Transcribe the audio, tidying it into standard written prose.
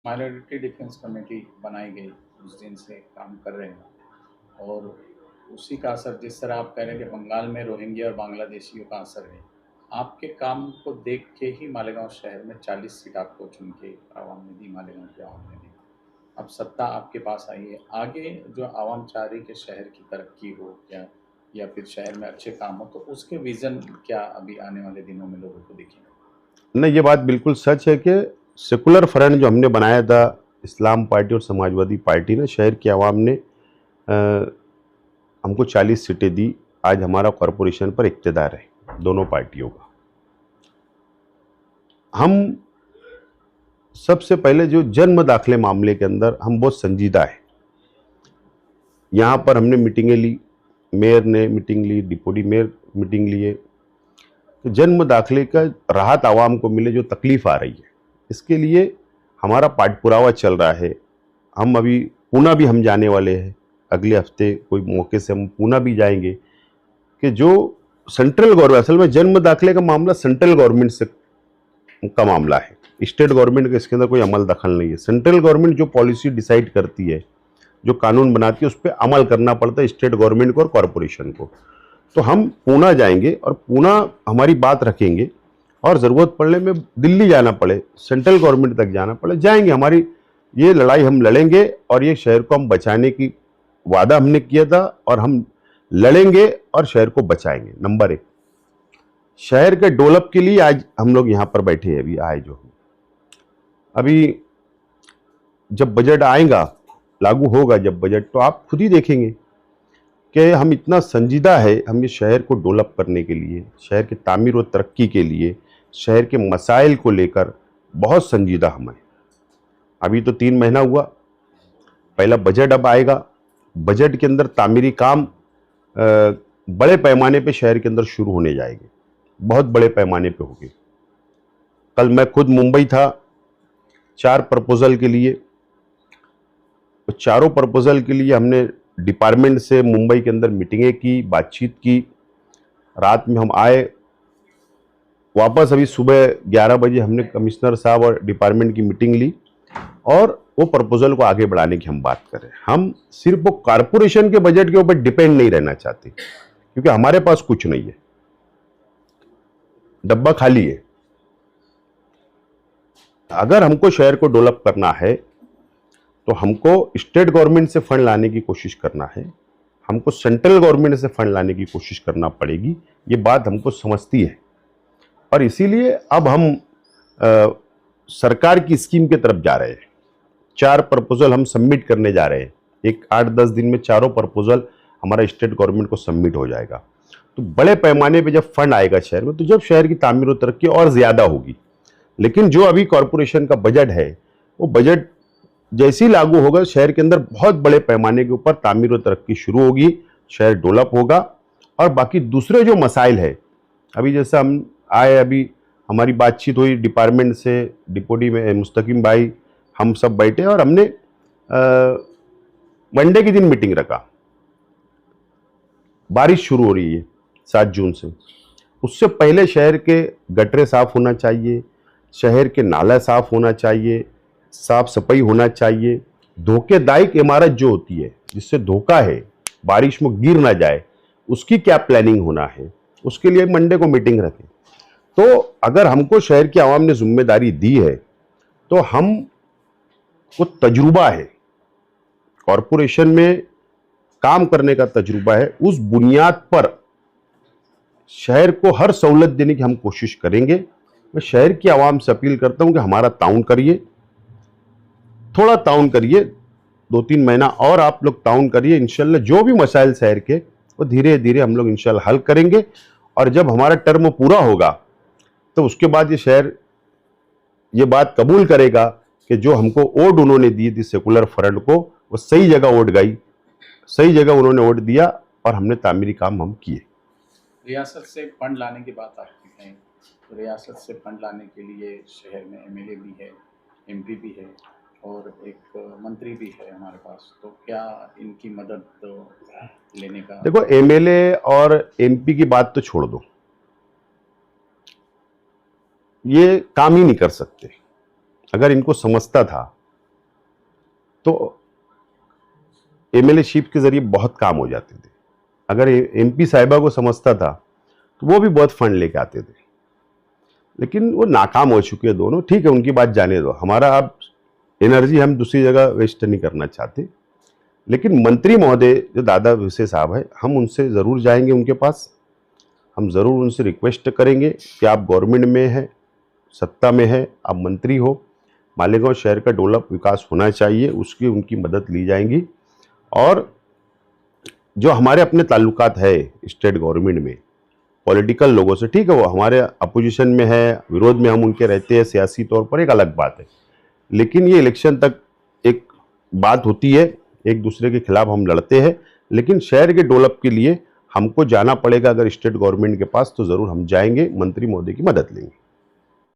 Minority defence committee बनाई गई, उस दिन से काम कर रहे हैं और उसी का असर, जिस तरह आप कह रहे हैं कि बंगाल में रोहिंग्या और बांग्लादेशियों का असर है, आपके काम को देख के ही मालेगांव शहर में 40 सीट आपको चुन के आवाम ने दी, मालेगांव की आवाम ने दी। अब सत्ता आपके पास आई है, आगे जो आवाम चाह रही कि शहर की तरक्की हो या फिर शहर में अच्छे काम हो, तो उसके विज़न क्या अभी आने वाले दिनों में लोगों को दिखेंगे? नहीं, ये बात बिल्कुल सच है कि सेकुलर फ्रंट जो हमने बनाया था, इस्लाम पार्टी और समाजवादी पार्टी ने, शहर की आवाम ने हमको 40 सीटें दी। आज हमारा कॉरपोरेशन पर इक्तदार है दोनों पार्टियों का। हम सबसे पहले जो जन्म दाखिले मामले के अंदर हम बहुत संजीदा है। यहाँ पर हमने मीटिंगें ली, मेयर ने मीटिंग ली, डिप्टी मेयर मीटिंग लिए। तो जन्म दाखिले का राहत आवाम को मिले, जो तकलीफ आ रही है, इसके लिए हमारा पाठपुरावा चल रहा है। हम अभी पूना भी हम जाने वाले हैं, अगले हफ्ते कोई मौके से हम पूना भी जाएंगे कि जो सेंट्रल गवर्नमेंट, असल में जन्म दाखिले का मामला सेंट्रल गवर्नमेंट से का मामला है, स्टेट गवर्नमेंट का इसके अंदर कोई अमल दखल नहीं है। सेंट्रल गवर्नमेंट जो पॉलिसी डिसाइड करती है, जो कानून बनाती है, उस पर अमल करना पड़ता है स्टेट गवर्नमेंट को और कॉरपोरेशन को। तो हम पूना जाएंगे और पूना हमारी बात रखेंगे, और ज़रूरत पड़ने में दिल्ली जाना पड़े, सेंट्रल गवर्नमेंट तक जाना पड़े, जाएंगे। हमारी ये लड़ाई हम लड़ेंगे और ये शहर को हम बचाने की वादा हमने किया था, और हम लड़ेंगे और शहर को बचाएंगे। नंबर 1, शहर के डेवलप के लिए आज हम लोग यहाँ पर बैठे हैं। अभी आए जो अभी जब बजट आएगा, लागू होगा जब बजट, तो आप खुद ही देखेंगे कि हम इतना संजीदा है। हम इस शहर को डेवलप करने के लिए, शहर की तामीर और तरक्की के लिए, शहर के मसाइल को लेकर बहुत संजीदा हम हैं। अभी तो 3 महीना हुआ, पहला बजट अब आएगा। बजट के अंदर तामीरी काम बड़े पैमाने पे शहर के अंदर शुरू होने जाएंगे, बहुत बड़े पैमाने पे होंगे। कल मैं खुद मुंबई था 4 प्रपोजल के लिए। तो चारों प्रपोजल के लिए हमने डिपार्टमेंट से मुंबई के अंदर मीटिंगें की, बातचीत की। रात में हम आए वापस, अभी सुबह 11 बजे हमने कमिश्नर साहब और डिपार्टमेंट की मीटिंग ली, और वो प्रपोजल को आगे बढ़ाने की हम बात करें। हम सिर्फ वो कारपोरेशन के बजट के ऊपर डिपेंड नहीं रहना चाहते, क्योंकि हमारे पास कुछ नहीं है, डब्बा खाली है। अगर हमको शहर को डेवलप करना है तो हमको स्टेट गवर्नमेंट से फंड लाने की कोशिश करना है, हमको सेंट्रल गवर्नमेंट से फंड लाने की कोशिश करना पड़ेगी। ये बात हमको समझती है, और इसीलिए अब हम सरकार की स्कीम की तरफ जा रहे हैं। 4 प्रपोजल हम सबमिट करने जा रहे हैं। एक 8-10 दिन में चारों प्रपोजल हमारा स्टेट गवर्नमेंट को सबमिट हो जाएगा। तो बड़े पैमाने पे जब फंड आएगा शहर में, तो जब शहर की तामीर और तरक्की और ज़्यादा होगी। लेकिन जो अभी कॉरपोरेशन का बजट है, वो बजट जैसे ही लागू होगा, शहर के अंदर बहुत बड़े पैमाने के ऊपर तामीर और तरक्की शुरू होगी, शहर डेवलप होगा। और बाकी दूसरे जो मसाइल है, अभी जैसे हम आए, अभी हमारी बातचीत हुई डिपार्टमेंट से, डिप्टी में मुस्तकीम भाई, हम सब बैठे और हमने मंडे के दिन मीटिंग रखा। बारिश शुरू हो रही है 7 जून से, उससे पहले शहर के गटरे साफ होना चाहिए, शहर के नाला साफ होना चाहिए, साफ सफाई होना चाहिए। धोखेदायक इमारत जो होती है, जिससे धोखा है, बारिश में गिर ना जाए, उसकी क्या प्लानिंग होना है, उसके लिए मंडे को मीटिंग रखें। तो अगर हमको शहर की आवाम ने जिम्मेदारी दी है, तो हम को तजुर्बा है, कॉरपोरेशन में काम करने का तजुर्बा है, उस बुनियाद पर शहर को हर सहूलत देने की हम कोशिश करेंगे। मैं शहर की आवाम से अपील करता हूं कि हमारा ताउन करिए, थोड़ा ताउन करिए, 2-3 महीना और आप लोग ताउन करिए। इंशाल्लाह जो भी मसाइल शहर के, वो धीरे धीरे हम लोग इंशाल्लाह हल करेंगे। और जब हमारा टर्म पूरा होगा, तो उसके बाद ये शहर ये बात कबूल करेगा कि जो हमको वोट उन्होंने दी थी सेकुलर फ्रंट को, वो सही जगह वोट गई, सही जगह उन्होंने वोट दिया, और हमने तामीरी काम हम किए। रियासत से फंड लाने की बात आपकी है, तो रियासत से फंड लाने के लिए शहर में एमएलए भी है, एमपी भी है और एक मंत्री भी है हमारे पास, तो क्या इनकी मदद लेने का? देखो, एमएलए और एमपी की बात तो छोड़ दो, ये काम ही नहीं कर सकते। अगर इनको समझता था तो एमएलए शिप के जरिए बहुत काम हो जाते थे। अगर एमपी साहिबा को समझता था तो वो भी बहुत फंड लेके आते थे, लेकिन वो नाकाम हो चुके हैं दोनों। ठीक है, उनकी बात जाने दो, हमारा अब एनर्जी हम दूसरी जगह वेस्ट नहीं करना चाहते। लेकिन मंत्री महोदय जो दादा भुसे साहब है, हम उनसे ज़रूर जाएंगे, उनके पास हम ज़रूर उनसे रिक्वेस्ट करेंगे कि आप गवर्नमेंट में है, सत्ता में है, आप मंत्री हो, मालेगांव शहर का डेवलप विकास होना चाहिए, उसकी उनकी मदद ली जाएंगी। और जो हमारे अपने ताल्लुकात है स्टेट गवर्नमेंट में पॉलिटिकल लोगों से, ठीक है, वो हमारे अपोजिशन में है, विरोध में हम उनके रहते हैं सियासी तौर पर, एक अलग बात है। लेकिन ये इलेक्शन तक एक बात होती है, एक दूसरे के खिलाफ हम लड़ते हैं, लेकिन शहर के डेवलप के लिए हमको जाना पड़ेगा अगर स्टेट गवर्नमेंट के पास, तो ज़रूर हम जाएंगे, मंत्री महोदय की मदद लेंगे।